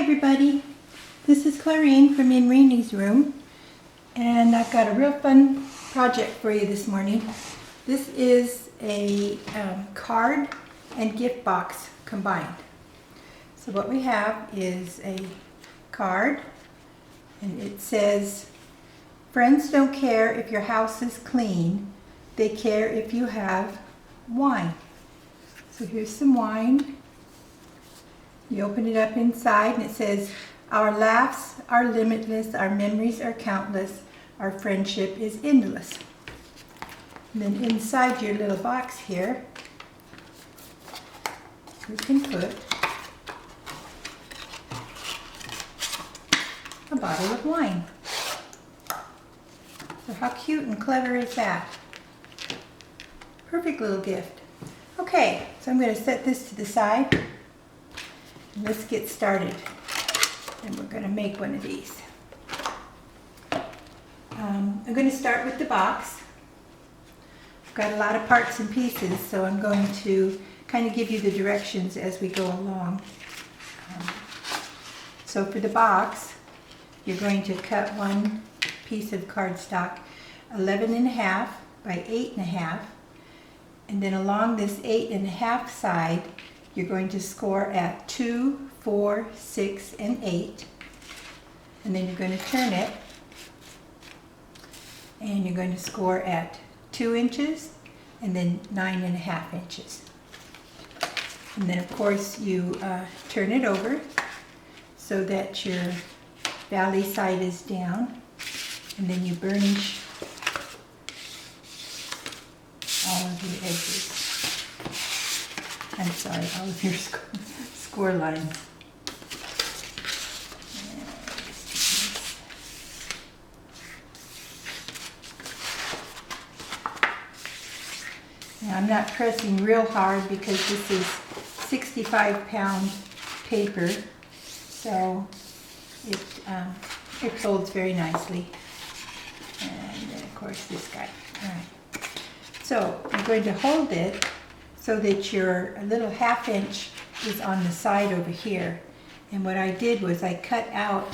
everybody, this is Clarine from In Rainy's room, and I've got a real fun project for you this morning. This is a card and gift box combined. So what we have is a card, and it says, "Friends don't care if your house is clean, they care if you have wine." So here's some wine. You open it up inside and it says, "Our laughs are limitless, our memories are countless, our friendship is endless." And then inside your little box here, you can put a bottle of wine. So how cute and clever is that? Perfect little gift. Okay, so I'm going to set this to the side. Let's get started, and we're going to make one of these. I'm going to start with the box. I've got a lot of parts and pieces, so I'm going to kind of give you the directions as we go along. So for the box, you're going to cut one piece of cardstock 11.5 by 8.5, and then along this 8.5 side, you're going to score at 2, 4, 6, and 8. And then you're going to turn it. And you're going to score at 2 inches and then 9.5 inches. And then of course you turn it over so that your valley side is down. And then you burnish all of the edges. I'm sorry, all of your score lines. Now I'm not pressing real hard because this is 65-pound paper, so it folds very nicely. And then of course this guy. All right. So I'm going to hold it so that your little 1/2 inch is on the side over here. And what I did was I cut out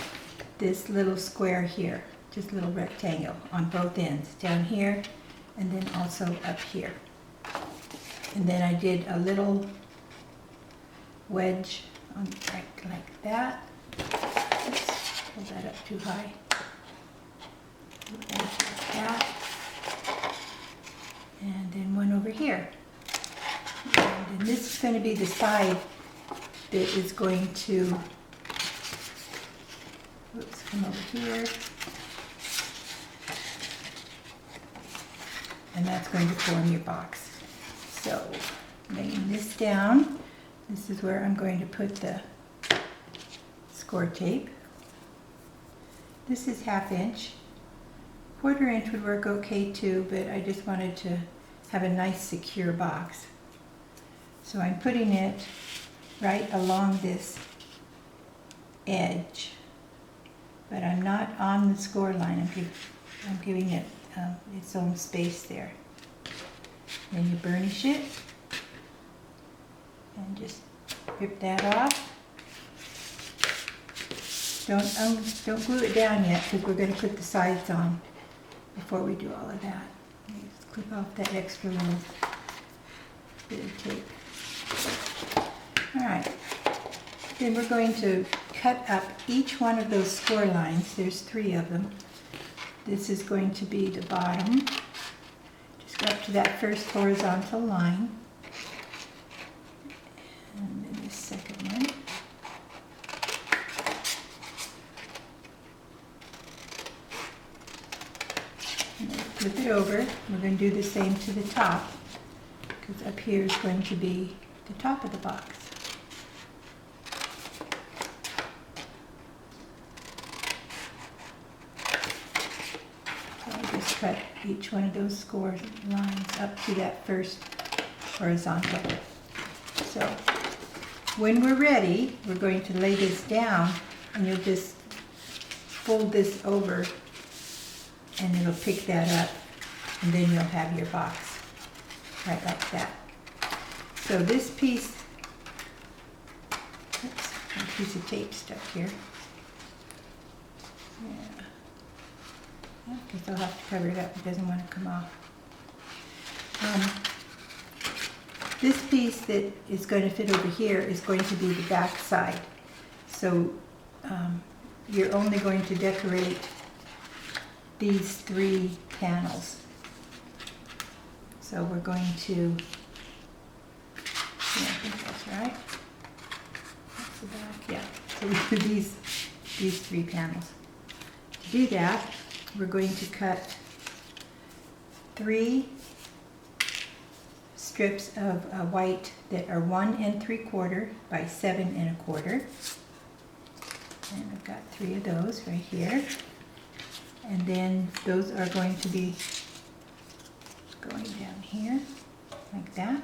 this little square here, just a little rectangle on both ends, down here and then also up here. And then I did a little wedge on like that. Oops, pull that up too high. Like that. And then one over here. And this is going to be the side that is going to, oops, come over here. And that's going to form your box. So, laying this down, this is where I'm going to put the score tape. This is 1/2 inch. 1/4 inch would work okay too, but I just wanted to have a nice secure box. So I'm putting it right along this edge, but I'm not on the score line. I'm giving it its own space there. Then you burnish it and just rip that off. Don't glue it down yet because we're going to put the sides on before we do all of that. Just clip off that extra little bit of tape. Alright, then we're going to cut up each one of those score lines. There's 3 of them. This is going to be the bottom. Just go up to that first horizontal line. And then the second one. And then flip it over. We're going to do the same to the top, because up here is going to be the top of the box. So I just cut each one of those score lines up to that first horizontal. So when we're ready, we're going to lay this down, and you'll just fold this over and it'll pick that up, and then you'll have your box right like that. So this piece, oops, piece of tape stuck here. Yeah. I guess I'll have to cover it up. It doesn't want to come off. This piece that is going to fit over here is going to be the back side. So you're only going to decorate these 3 panels. So we're going to, I think that's right. That's the back, yeah. So we do these 3 panels. To do that, we're going to cut 3 strips of white that are 1 3/4 by 7 1/4. And I've got 3 of those right here. And then those are going to be going down here like that.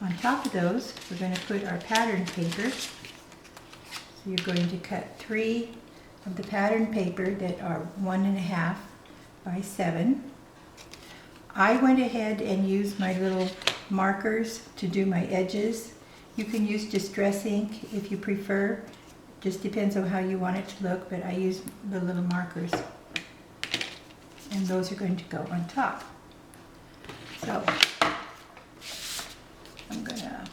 On top of those, we're going to put our pattern paper. So you're going to cut 3 of the pattern paper that are 1 1/2 by 7. I went ahead and used my little markers to do my edges. You can use distress ink if you prefer. Just depends on how you want it to look, but I use the little markers. And those are going to go on top. So I'm going to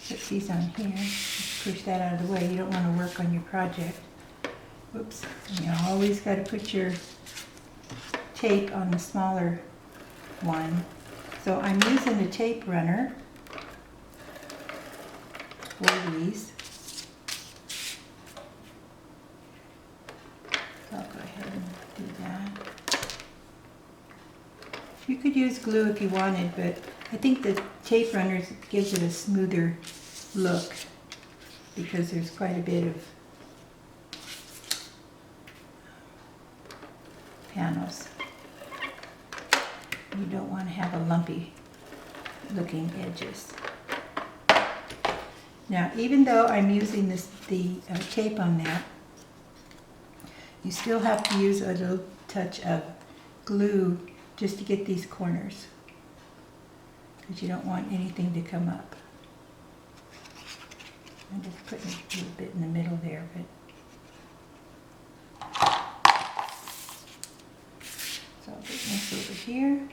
put these on here. Just push that out of the way. You don't want to work on your project. Whoops. You always got to put your tape on the smaller one. So I'm using a tape runner for these. So I'll go ahead and do that. You could use glue if you wanted, but I think the tape runner gives it a smoother look because there's quite a bit of panels. You don't want to have a lumpy looking edges. Now, even though I'm using the tape on that, you still have to use a little touch of glue just to get these corners, because you don't want anything to come up. I'm just putting a little bit in the middle there, but so I'll put this over here.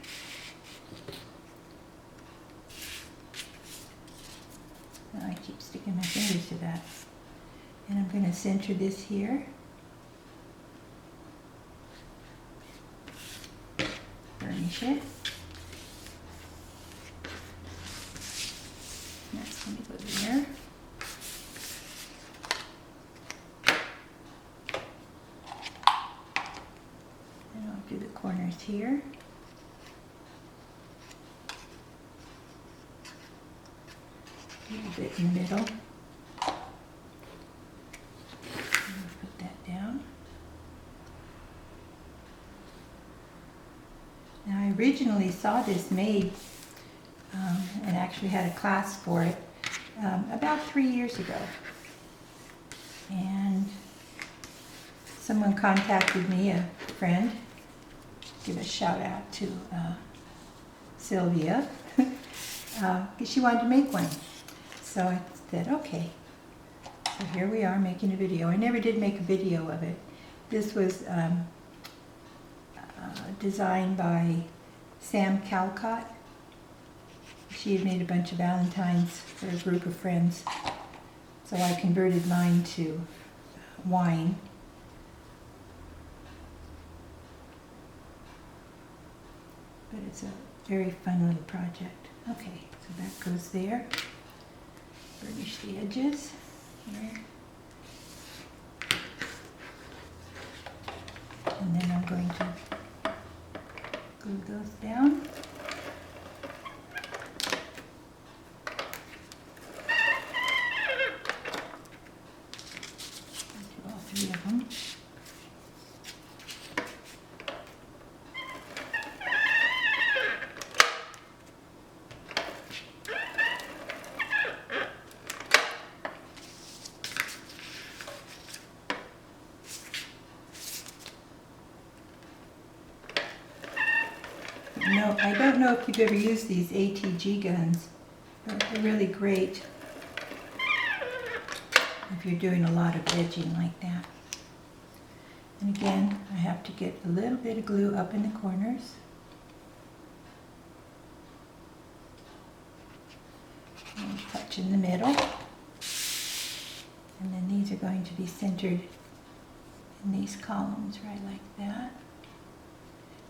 Now I keep sticking my fingers to that. And I'm going to center this here. Burnish it. That's going to go there. And I'll do the corners here. A little bit in the middle. Put that down. Now I originally saw this made and actually had a class for it about 3 years ago. And someone contacted me, a friend, give a shout out to Sylvia, she wanted to make one. So I said, okay. So here we are making a video. I never did make a video of it. This was designed by Sam Calcott. She had made a bunch of Valentines for a group of friends. So I converted mine to wine. But it's a very fun little project. Okay, so that goes there. Burnish the edges here. And then I'm going to glue those down. Do all 3 of them. No, I don't know if you've ever used these ATG guns, but they're really great if you're doing a lot of edging like that. And again, I have to get a little bit of glue up in the corners. And touch in the middle. And then these are going to be centered in these columns right like that.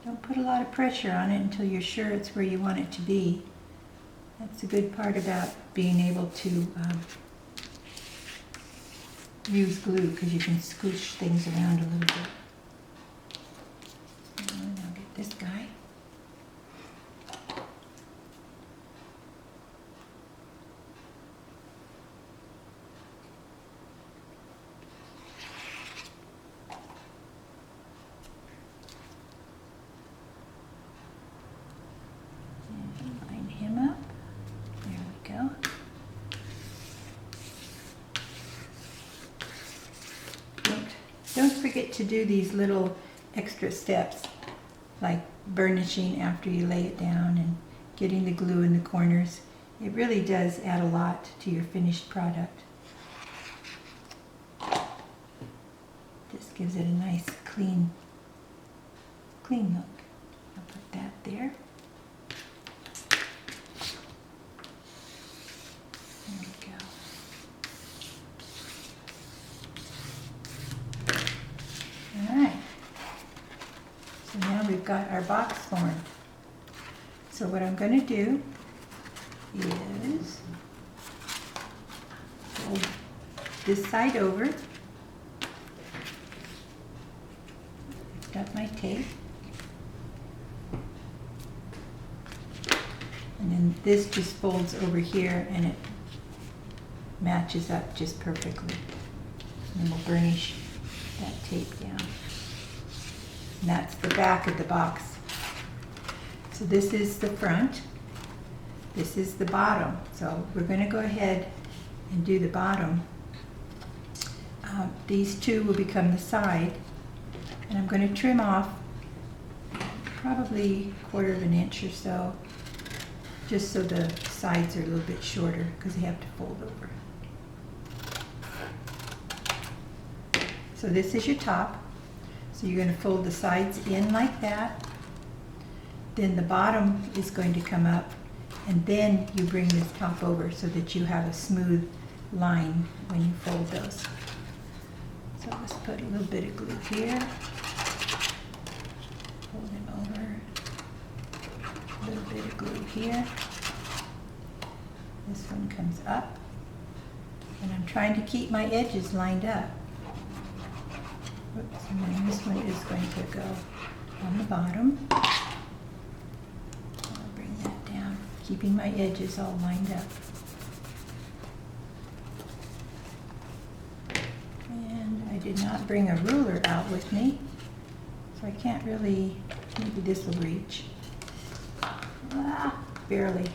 Don't put a lot of pressure on it until you're sure it's where you want it to be. That's the good part about being able to use glue, because you can squish things around a little bit. And I'll get this guy. And line him up. There we go. Don't forget to do these little extra steps, like burnishing after you lay it down and getting the glue in the corners. It really does add a lot to your finished product. Just gives it a nice clean look. I'll put that there. There we go. Alright, so now we've got our box formed. So what I'm going to do is fold this side over, lift up my tape, and then this just folds over here and it matches up just perfectly. And we'll burnish that tape down. And that's the back of the box. So this is the front, this is the bottom. So we're going to go ahead and do the bottom. These two will become the side, and I'm going to trim off probably 1/4 of an inch or so, just so the sides are a little bit shorter because they have to fold over. So this is your top. So you're going to fold the sides in like that. Then the bottom is going to come up, and then you bring this top over so that you have a smooth line when you fold those. So let's put a little bit of glue here. Fold them over. A little bit of glue here. This one comes up. And I'm trying to keep my edges lined up. Oops, and then this one is going to go on the bottom. I'll bring that down, keeping my edges all lined up. And I did not bring a ruler out with me, so I can't really, maybe this will reach. Barely.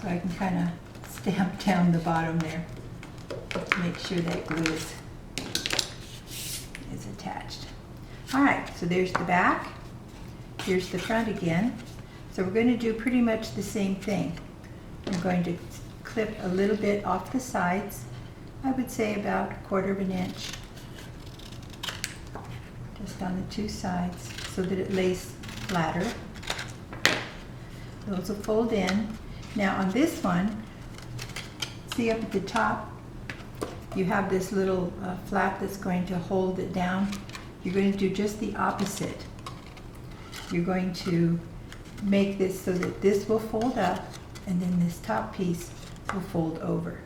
So I can kind of stamp down the bottom there to make sure that glue is attached. Alright, so there's the back, here's the front again. So we're going to do pretty much the same thing. I'm going to clip a little bit off the sides, I would say about 1/4 of an inch, just on the two sides so that it lays flatter. Those will fold in. Now on this one, see up at the top, you have this little flap that's going to hold it down. You're going to do just the opposite. You're going to make this so that this will fold up and then this top piece will fold over.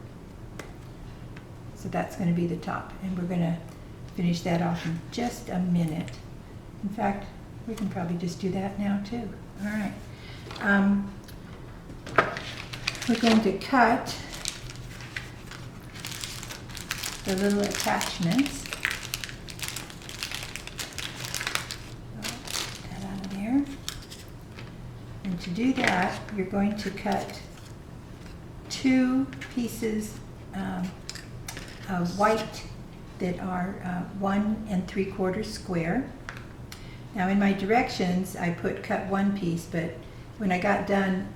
So that's going to be the top, and we're going to finish that off in just a minute. In fact, we can probably just do that now too. All right. We're going to cut the little attachments. Get that out of there. And to do that, you're going to cut 2 pieces of white that are 1 3/4 square. Now in my directions, I put cut 1 piece, but when I got done,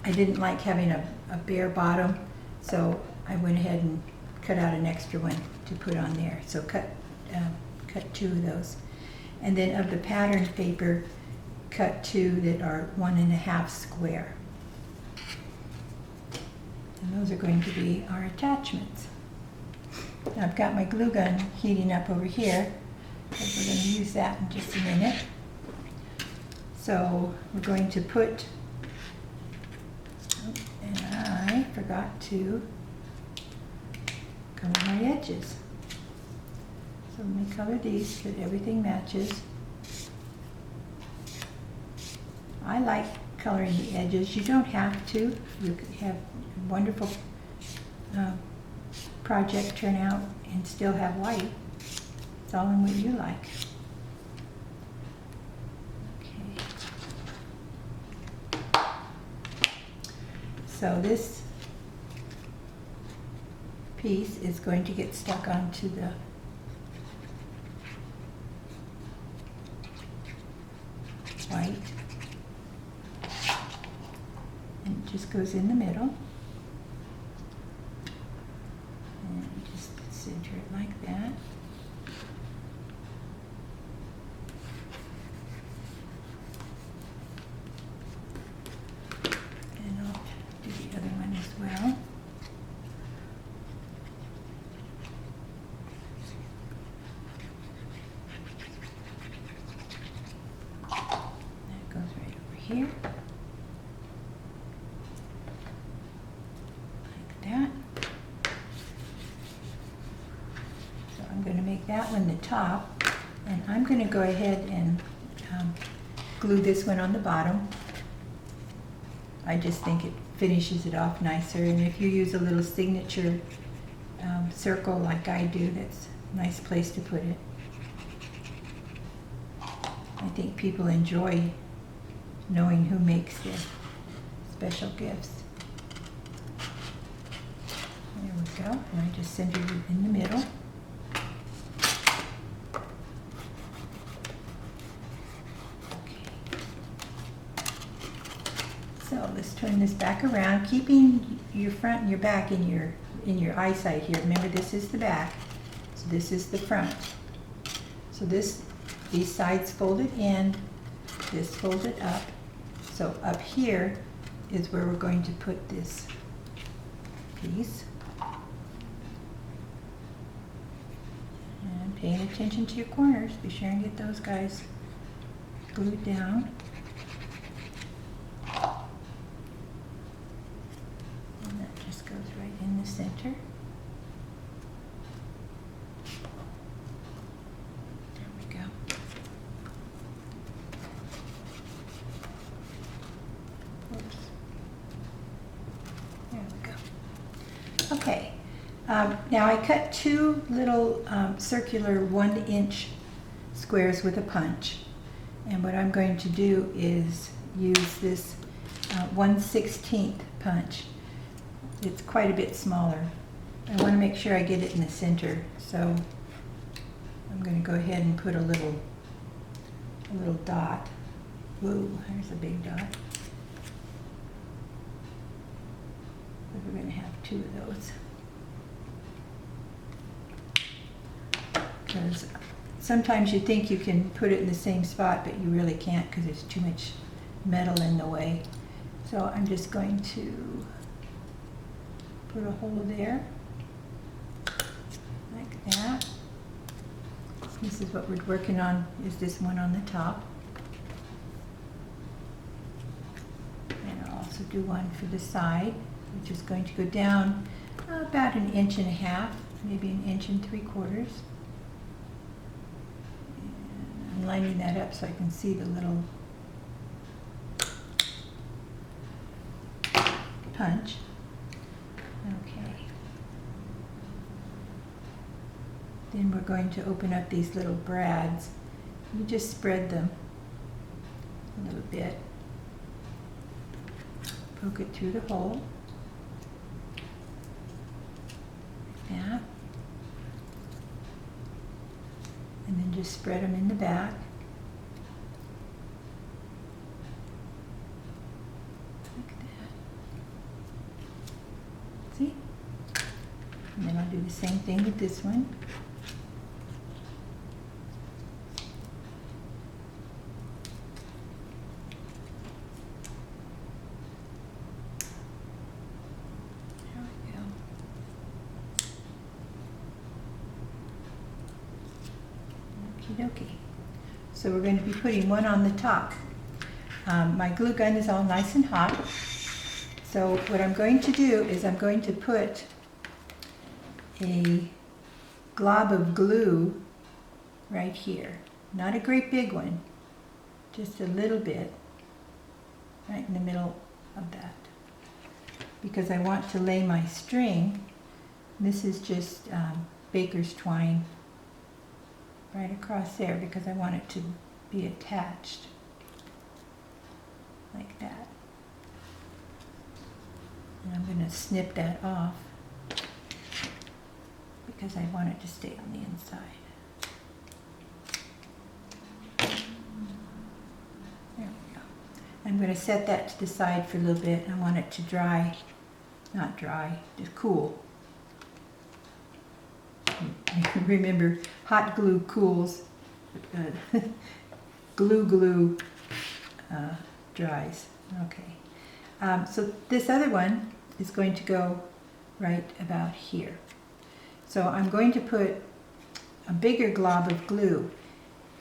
I didn't like having a bare bottom, so I went ahead and cut out an extra one to put on there. So cut 2 of those. And then of the pattern paper, cut 2 that are 1.5 square. And those are going to be our attachments. Now I've got my glue gun heating up over here, because we're going to use that in just a minute. So we're going to put, and I forgot to color my edges. So let me color these so that everything matches. I like coloring the edges. You don't have to. You could have a wonderful project turn out and still have white. It's all in what you like. Okay. So this piece is going to get stuck onto the white. And it just goes in the middle. And just center it like that. And I'll do the other one as well. That goes right over here. That. So I'm going to make that one the top, and I'm going to go ahead and glue this one on the bottom. I just think it finishes it off nicer, and if you use a little signature circle like I do, that's a nice place to put it. I think people enjoy knowing who makes the special gifts. There we go, and I just centered it in the middle. Okay. So let's turn this back around, keeping your front and your back in your eyesight here. Remember, this is the back, so this is the front. So these sides folded in, this folded up. So up here is where we're going to put this piece. And paying attention to your corners, be sure and get those guys glued down. And that just goes right in the center. There we go. Oops. There we go. Okay. Now I cut 2 little circular 1-inch squares with a punch, and what I'm going to do is use this 1/16 punch. It's quite a bit smaller. I want to make sure I get it in the center, so I'm going to go ahead and put a little dot. Whoa, there's a big dot. But we're going to have 2 of those. Because sometimes you think you can put it in the same spot, but you really can't because there's too much metal in the way. So I'm just going to put a hole there, like that. This is what we're working on, is this one on the top. And I'll also do one for the side, which is going to go down about 1.5 inches, maybe 1 3/4 inches. I'm lining that up so I can see the little punch. Okay. Then we're going to open up these little brads. You just spread them a little bit. Poke it through the hole. Like that. And then just spread them in the back. Like that. See? And then I'll do the same thing with this one. There we go. Okie dokie. So we're going to be putting one on the top. My glue gun is all nice and hot. So what I'm going to do is I'm going to put a glob of glue right here. Not a great big one, just a little bit right in the middle of that. Because I want to lay my string. This is just baker's twine right across there because I want it to be attached like that. And I'm going to snip that off because I want it to stay on the inside. There we go. I'm going to set that to the side for a little bit. I want it to dry, not dry, just cool. Remember, hot glue cools, glue dries. Okay. So this other one is going to go right about here. So I'm going to put a bigger glob of glue.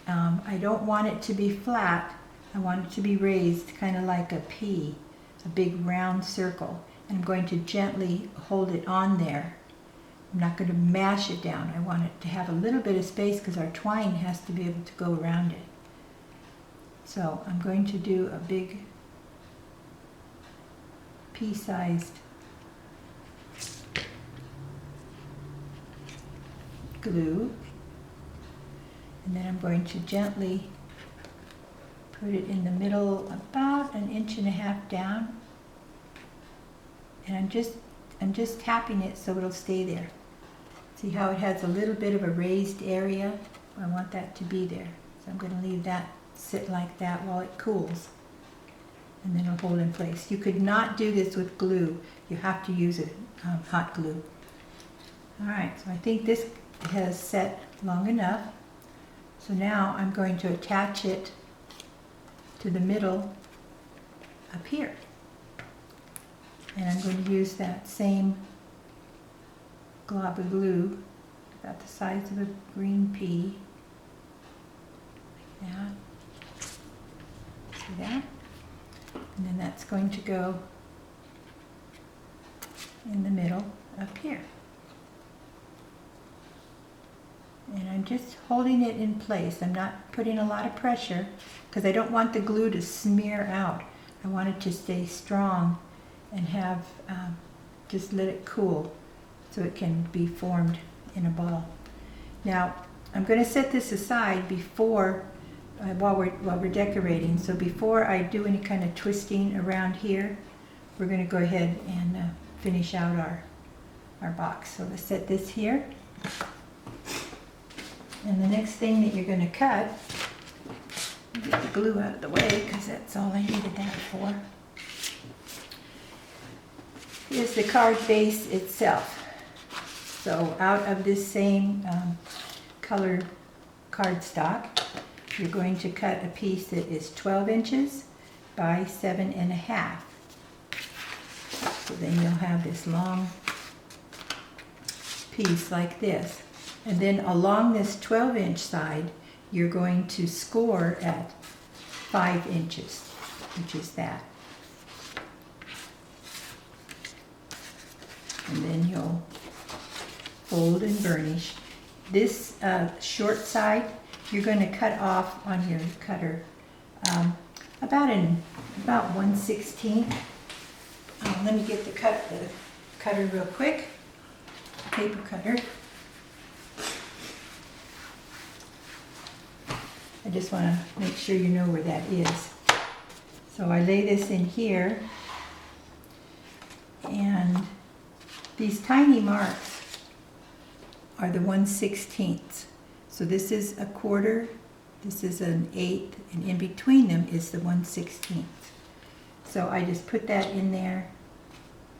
I don't want it to be flat. I want it to be raised, kind of like a pea, a big round circle. And I'm going to gently hold it on there. I'm not going to mash it down. I want it to have a little bit of space because our twine has to be able to go around it. So I'm going to do a big pea-sized glue, and then I'm going to gently put it in the middle about 1.5 inches down, and I'm just tapping it so it'll stay there. See how it has a little bit of a raised area? I want that to be there. So I'm going to leave that sit like that while it cools. And then it'll hold in place. You could not do this with glue. You have to use hot glue. Alright, so I think this has set long enough. So now I'm going to attach it to the middle up here. And I'm going to use that same glob of glue, about the size of a green pea, like that. See that? And then that's going to go in the middle up here. And I'm just holding it in place. I'm not putting a lot of pressure because I don't want the glue to smear out. I want it to stay strong and have, just let it cool so it can be formed in a ball. Now, I'm going to set this aside before, while we're decorating. So before I do any kind of twisting around here, we're going to go ahead and finish out our box. So let's set this here. And the next thing that you're going to cut, get the glue out of the way because that's all I needed that for, is the card base itself. So out of this same color cardstock, you're going to cut a piece that is 12 inches by 7.5. So then you'll have this long piece like this. And then along this 12-inch side, you're going to score at 5 inches, which is that. And then you'll fold and burnish. This short side, you're going to cut off on your cutter about 1/16. Let me get the cutter real quick, paper cutter. I just want to make sure you know where that is. So I lay this in here, and these tiny marks are the 1/16. So this is a quarter, this is an eighth, and in between them is the 1/16. So I just put that in there,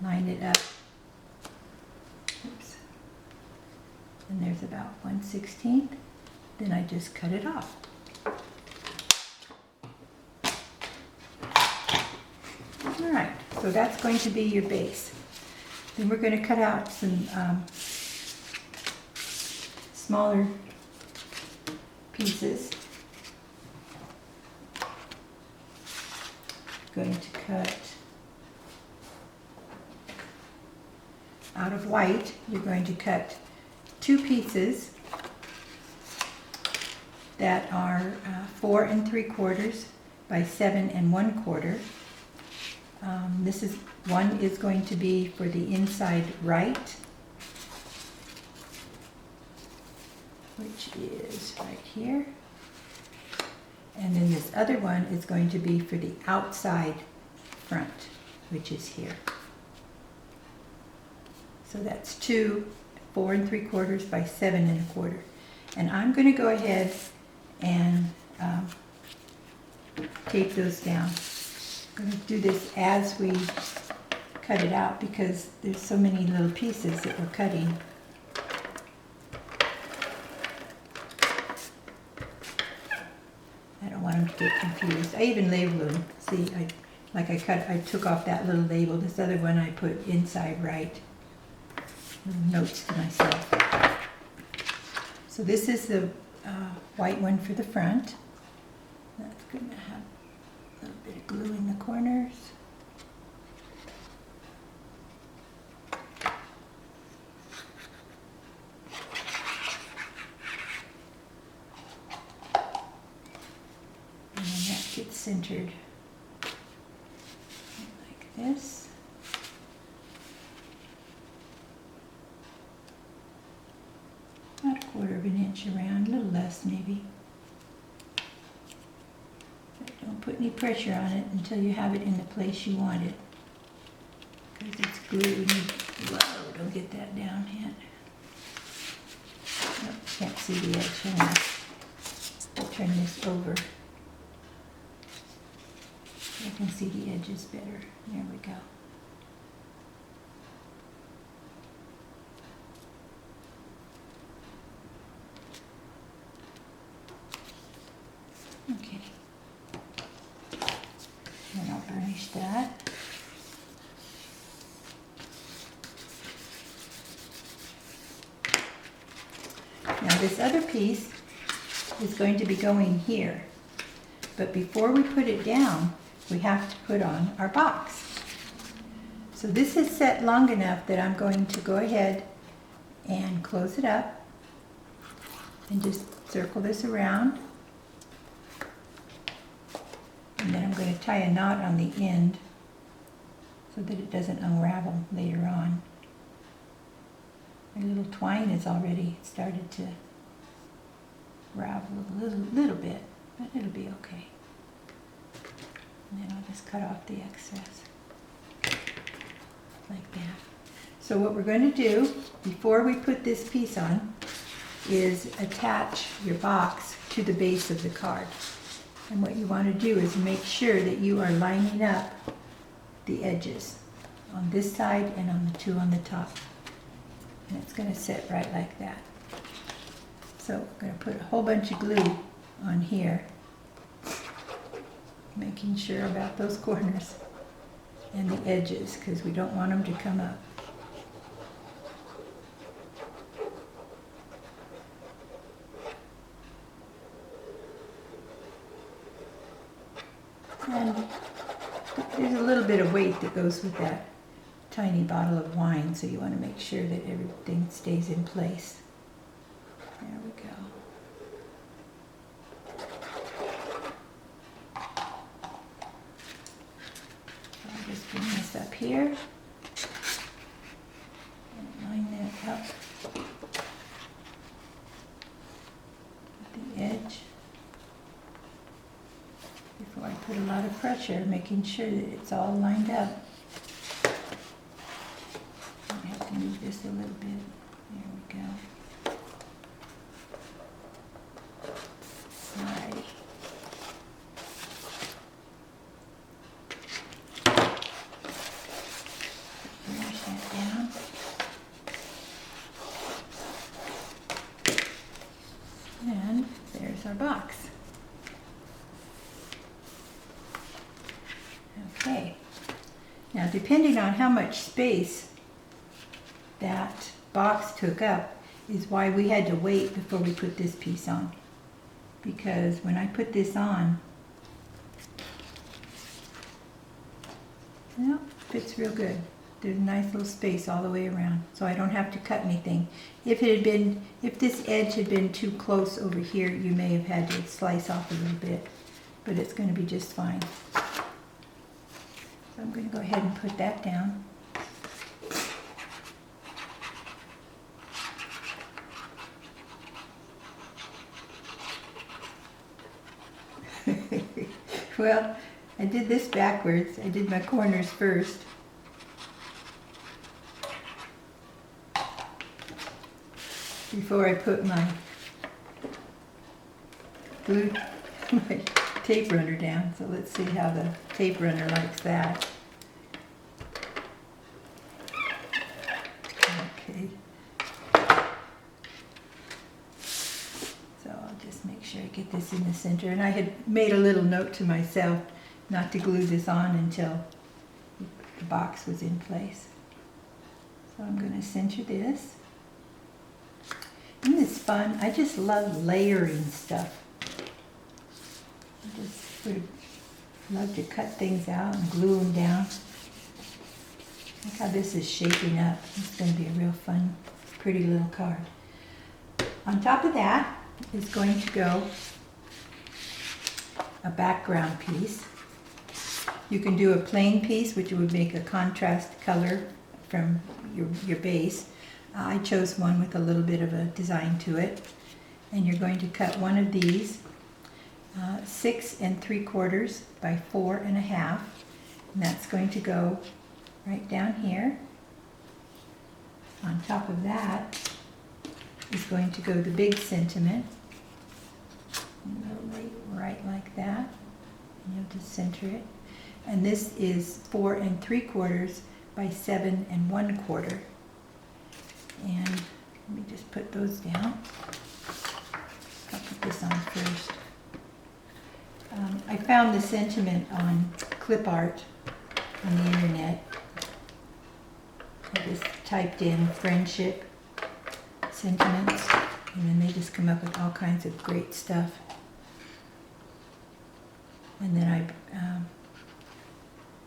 line it up. Oops. and there's about 1/16. Then I just cut it off. All right, so that's going to be your base. Then we're going to cut out some smaller pieces. Going to cut out of white. You're going to cut 2 pieces that are 4 3/4 by 7 1/4. One is going to be for the inside right, which is right here. And then this other one is going to be for the outside front, which is here. So that's 2 4 3/4 by 7 1/4. And I'm going to go ahead and tape those down. I'm going to do this as we cut it out because there's so many little pieces that we're cutting. I don't want them to get confused. I even labeled them. See, I took off that little label. This other one I put inside right. Little notes to myself. So this is the white one for the front. That's going to have a little bit of glue in the corners. And then that gets centered like this. About 1/4 inch around, a little less maybe. But don't put any pressure on it until you have it in the place you want it. Because it's glued. Whoa, don't get that down yet. Oh, can't see the edge. I'll turn this over. I can see the edges better. There we go. Okay. And I'll burnish that. Now this other piece is going to be going here. But before we put it down, we have to put on our box. So this is set long enough that I'm going to go ahead and close it up and just circle this around. And then I'm going to tie a knot on the end so that it doesn't unravel later on. My little twine has already started to ravel a little bit, but it'll be okay. And then I'll just cut off the excess, like that. So what we're going to do, before we put this piece on, is attach your box to the base of the card. And what you want to do is make sure that you are lining up the edges on this side and on the 2 on the top. And it's going to sit right like that. So I'm going to put a whole bunch of glue on here, making sure about those corners and the edges because we don't want them to come up. And there's a little bit of weight that goes with that tiny bottle of wine, so you want to make sure that everything stays in place. There we go. I'll just bring this up here and line that up at the edge before I put a lot of pressure, making sure that it's all lined up. I have to move this a little bit. There we go. Alrighty. Finish that down. There's our box. Okay. Now, depending on how much space that box took up is why we had to wait before we put this piece on. Because when I put this on, well, fits real good. There's a nice little space all the way around, so I don't have to cut anything. If this edge had been too close over here, you may have had to slice off a little bit, but it's going to be just fine. So I'm going to go ahead and put that down. Well, I did this backwards. I did my corners first. Before I put my glue, my tape runner down. So let's see how the tape runner likes that. Okay. So I'll just make sure I get this in the center. And I had made a little note to myself not to glue this on until the box was in place. So I'm going to center this. Isn't this fun? I just love layering stuff. I just sort of love to cut things out and glue them down. Look how this is shaping up. It's going to be a real fun, pretty little card. On top of that is going to go a background piece. You can do a plain piece, which would make a contrast color from your base. I chose one with a little bit of a design to it. And you're going to cut one of these 6 3/4 by 4 1/2. And that's going to go right down here. On top of that is going to go the big sentiment. Right like that. And you'll just center it. And this is 4 3/4 by 7 1/4. And let me just put those down. I'll put this on first. I found the sentiment on clip art on the internet. I just typed in friendship sentiments, and then they just come up with all kinds of great stuff. And then I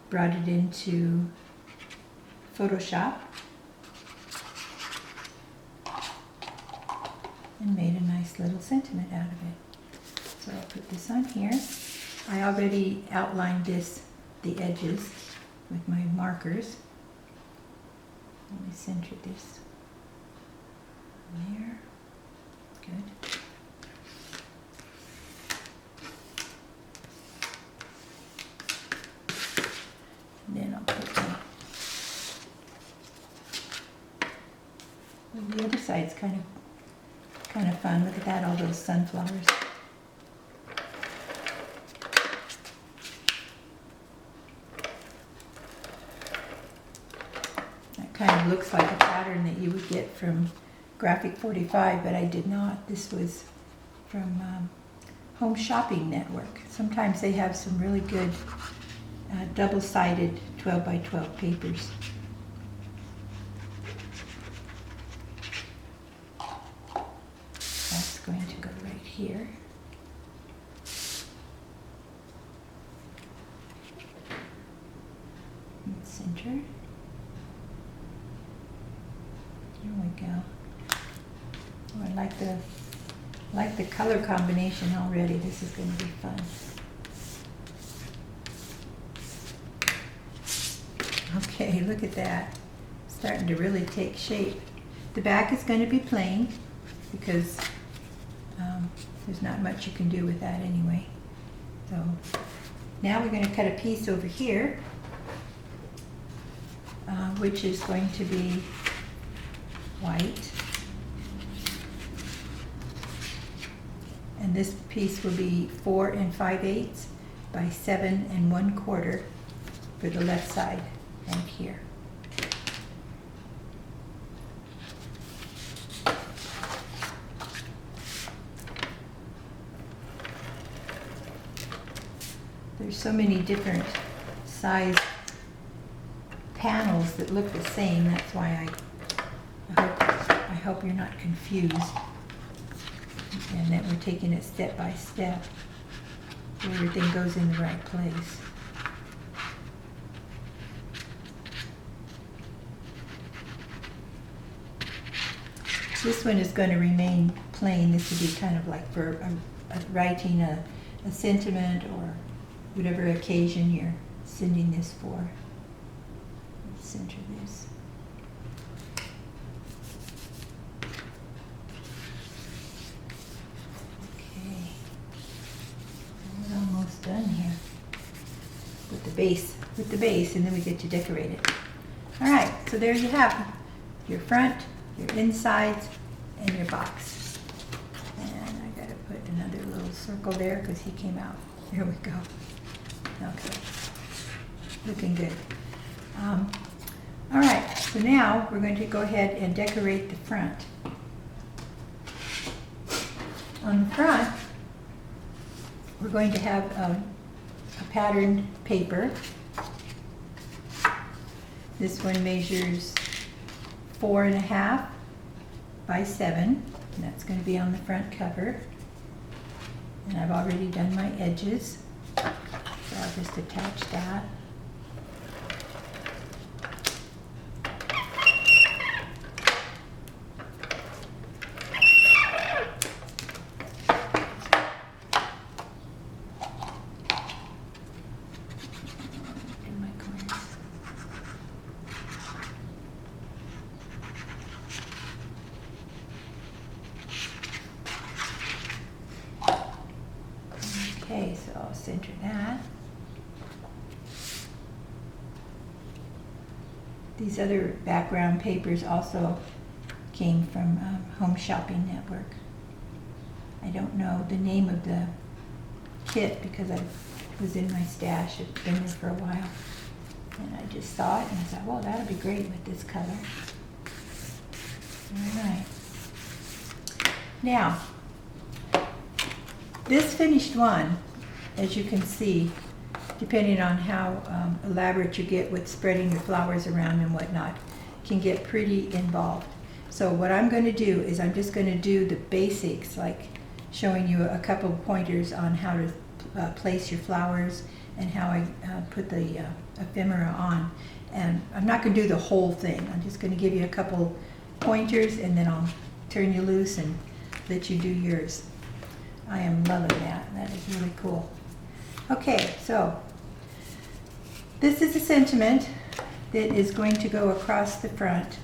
brought it into Photoshop and made a nice little sentiment out of it. So I'll put this on here. I already outlined the edges with my markers. Let me center this there. Good. And then I'll put the other side's kind of fun. Look at that, all those sunflowers. That kind of looks like a pattern that you would get from Graphic 45, but I did not. This was from Home Shopping Network. Sometimes they have some really good double-sided 12 by 12 papers. That's going to go right here. And center. There we go. Oh, I like the color combination already. This is going to be fun. Okay, look at that. Starting to really take shape. The back is going to be plain because there's not much you can do with that anyway. So now we're going to cut a piece over here, which is going to be white. And this piece will be 4 5/8 by 7 1/4 for the left side right here. there's so many different size panels that look the same. That's why I hope you're not confused, and that we're taking it step by step so everything goes in the right place. This one is going to remain plain. This would be kind of like for writing a sentiment or whatever occasion you're sending this for. Let's center this. Okay, we're almost done here with the base, and then we get to decorate it. All right, so there you have your front, your insides, and your box. And I gotta put another little circle there because he came out. Here we go. Okay, looking good. All right, so now we're going to go ahead and decorate the front. On the front, we're going to have a patterned paper. This one measures 4.5 by 7, and that's going to be on the front cover. And I've already done my edges, so I'll just attach that. Okay, so I'll center that. These other background papers also came from Home Shopping Network. I don't know the name of the kit because it was in my stash. It's been there for a while. And I just saw it and I thought, well, that'll be great with this color. All right. Now, this finished one, as you can see, depending on how elaborate you get with spreading your flowers around and whatnot, can get pretty involved. So what I'm going to do is I'm just going to do the basics, like showing you a couple of pointers on how to place your flowers and how I put the ephemera on. And I'm not going to do the whole thing. I'm just going to give you a couple pointers and then I'll turn you loose and let you do yours. I am loving that. That is really cool. Okay, so this is a sentiment that is going to go across the front.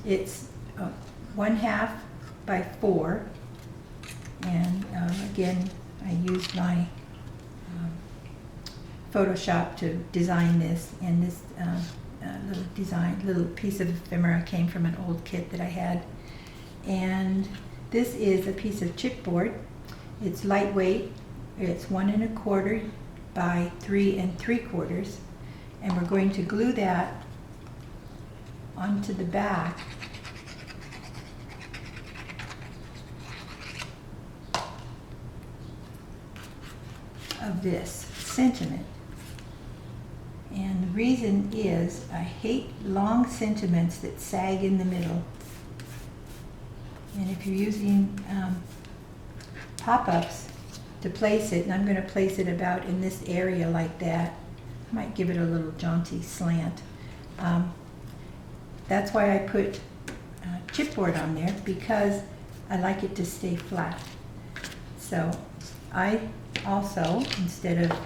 It's 1/2 by 4, and again, I used my Photoshop to design this, and this little piece of ephemera came from an old kit that I had. And this is a piece of chipboard. It's lightweight. It's 1 1/4 by 3 3/4, and we're going to glue that onto the back of this sentiment. And the reason is I hate long sentiments that sag in the middle. And if you're using pop-ups to place it, and I'm going to place it about in this area like that, I might give it a little jaunty slant. That's why I put chipboard on there, because I like it to stay flat. So I also, instead of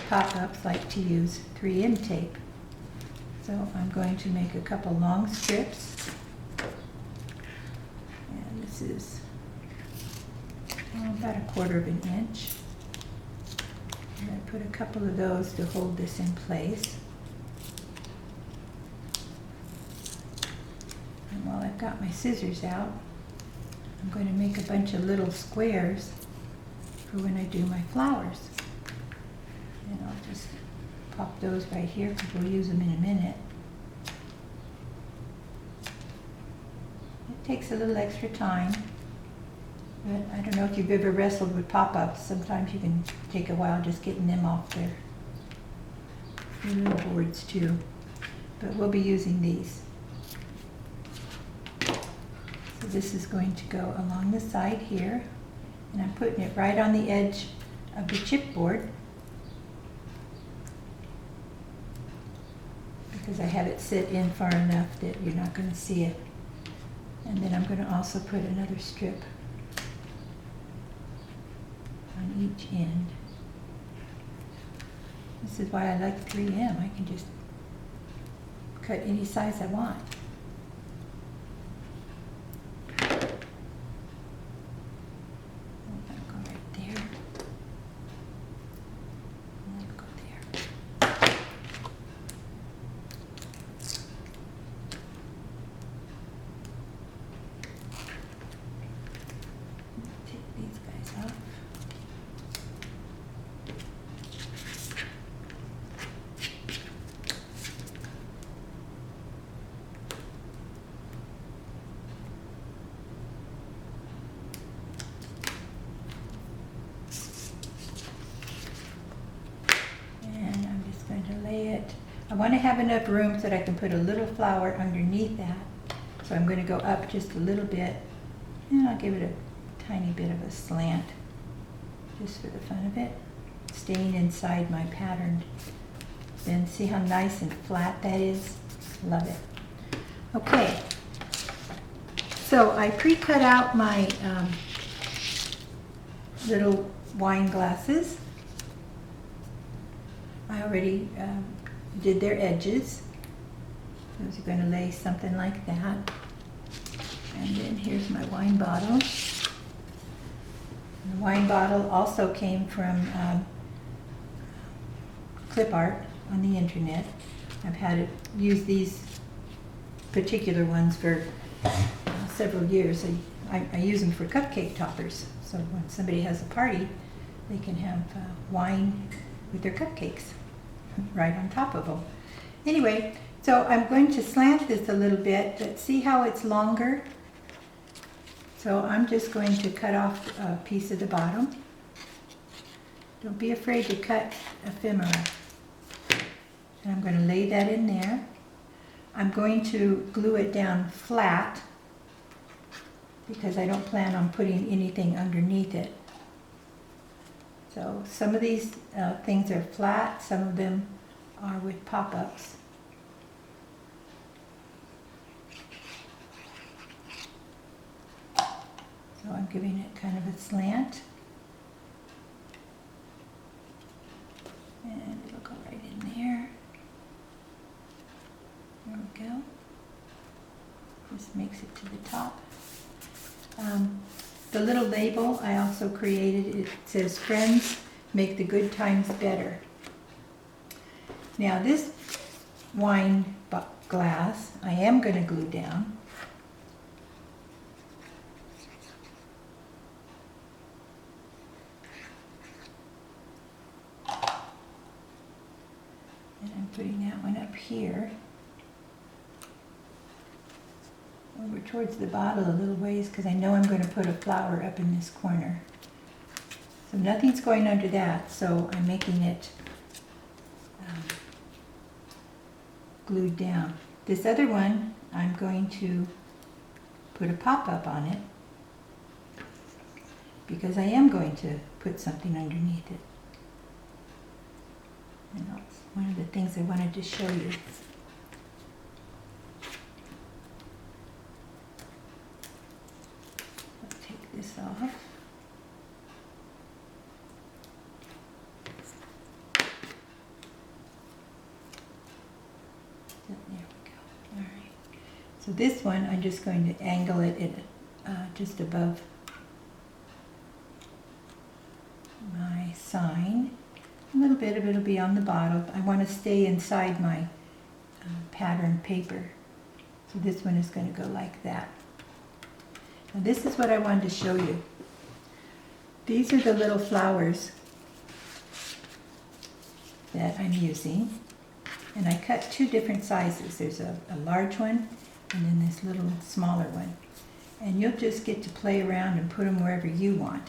pop-ups, like to use 3M tape. So I'm going to make a couple long strips. And this is about 1/4 inch. I'm going to put a couple of those to hold this in place. And while I've got my scissors out, I'm going to make a bunch of little squares for when I do my flowers. And I'll just pop those right here because we'll use them in a minute. It takes a little extra time, But I don't know if you've ever wrestled with pop-ups. Sometimes you can take a while just getting them off their little boards too. But we'll be using these. So this is going to go along the side here, and I'm putting it right on the edge of the chipboard because I have it set in far enough that you're not going to see it. And then I'm going to also put another strip on each end. This is why I like 3M. I can just cut any size I want. I want to have enough room so that I can put a little flower underneath that. So I'm going to go up just a little bit, and I'll give it a tiny bit of a slant, just for the fun of it, staying inside my pattern. Then see how nice and flat that is? Love it. Okay, so I pre-cut out my little wine glasses. I already did their edges. Those are going to lay something like that. And then here's my wine bottle. And the wine bottle also came from clip art on the internet. I've had it use these particular ones for several years. I use them for cupcake toppers. So when somebody has a party, they can have wine with their cupcakes right on top of them. Anyway, so I'm going to slant this a little bit, but see how it's longer? So I'm just going to cut off a piece of the bottom. Don't be afraid to cut ephemera. And I'm going to lay that in there. I'm going to glue it down flat because I don't plan on putting anything underneath it. So some of these things are flat, some of them are with pop-ups. So I'm giving it kind of a slant. And it'll go right in there. There we go. Just makes it to the top. The little label I also created, it says, "Friends make the good times better." Now this wine glass I am going to glue down. And I'm putting that one up here. Over towards the bottle a little ways because I know I'm going to put a flower up in this corner. So nothing's going under that, so I'm making it glued down. This other one, I'm going to put a pop-up on it because I am going to put something underneath it. And that's one of the things I wanted to show you. This off. There we go. All right. So this one, I'm just going to angle it at, just above my sign. A little bit of it will be on the bottom. I want to stay inside my pattern paper. So this one is going to go like that. Now this is what I wanted to show you. These are the little flowers that I'm using. And I cut two different sizes. There's a large one and then this little smaller one. and you'll just get to play around and put them wherever you want.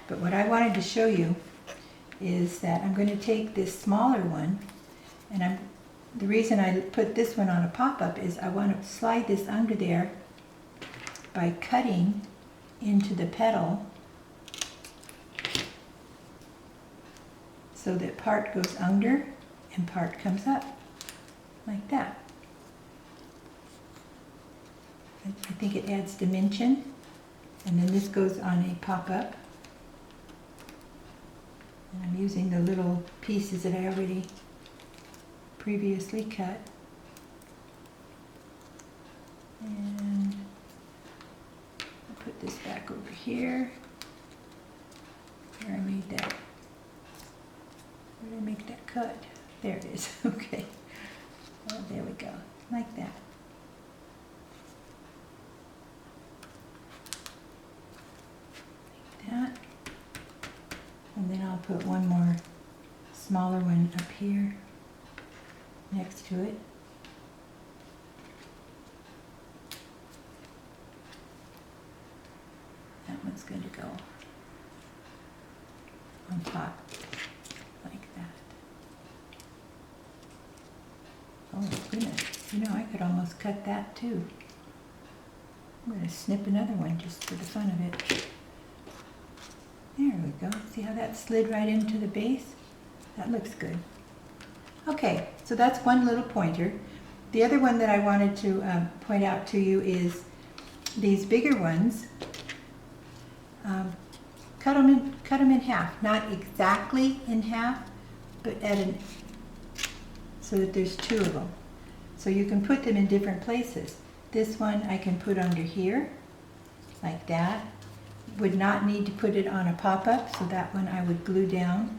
But what I wanted to show you is that I'm going to take this smaller one, and the reason I put this one on a pop-up is I want to slide this under there by cutting into the pedal so that part goes under and part comes up, like that. I think it adds dimension, and then this goes on a pop-up. And I'm using the little pieces that I already previously cut. And I'll put this back over here where I made that. Where did I make that cut? There it is. Okay. Oh, there we go. Like that. Like that. And then I'll put one more smaller one up here next to it. That one's going to go on top like that. Oh goodness, you know, I could almost cut that too. I'm going to snip another one just for the fun of it. There we go. See how that slid right into the base? That looks good. Okay, so that's one little pointer. The other one that I wanted to point out to you is these bigger ones. Cut them in half, not exactly in half, but so that there's two of them. So you can put them in different places. This one I can put under here, like that. Would not need to put it on a pop-up, so that one I would glue down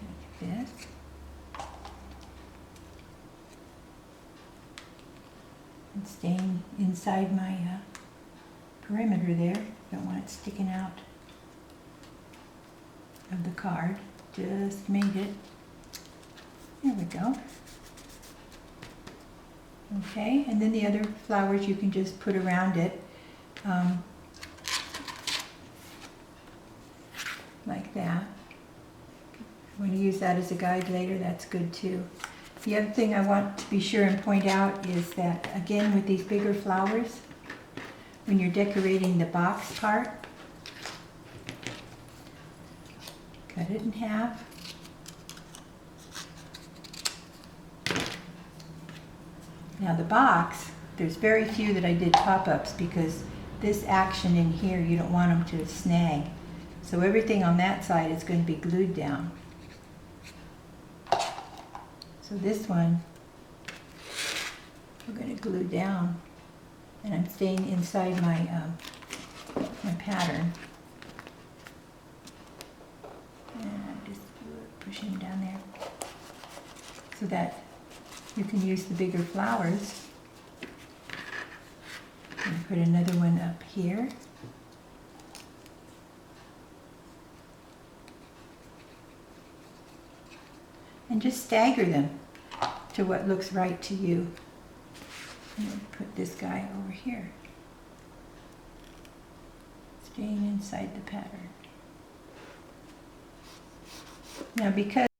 like this. And staying inside my perimeter there. Don't want it sticking out of the card. Just made it. There we go. Okay, and then the other flowers you can just put around it. Like that. When you use that as a guide later, that's good too. The other thing I want to be sure and point out is that, again, with these bigger flowers, when you're decorating the box part, cut it in half. Now the box, there's very few that I did pop-ups because this action in here, you don't want them to snag. So everything on that side is going to be glued down. So this one, we're going to glue down, and I'm staying inside my my pattern. And I'm just pushing down there so that you can use the bigger flowers. And put another one up here. And just stagger them to what looks right to you. And then put this guy over here, staying inside the pattern. Now because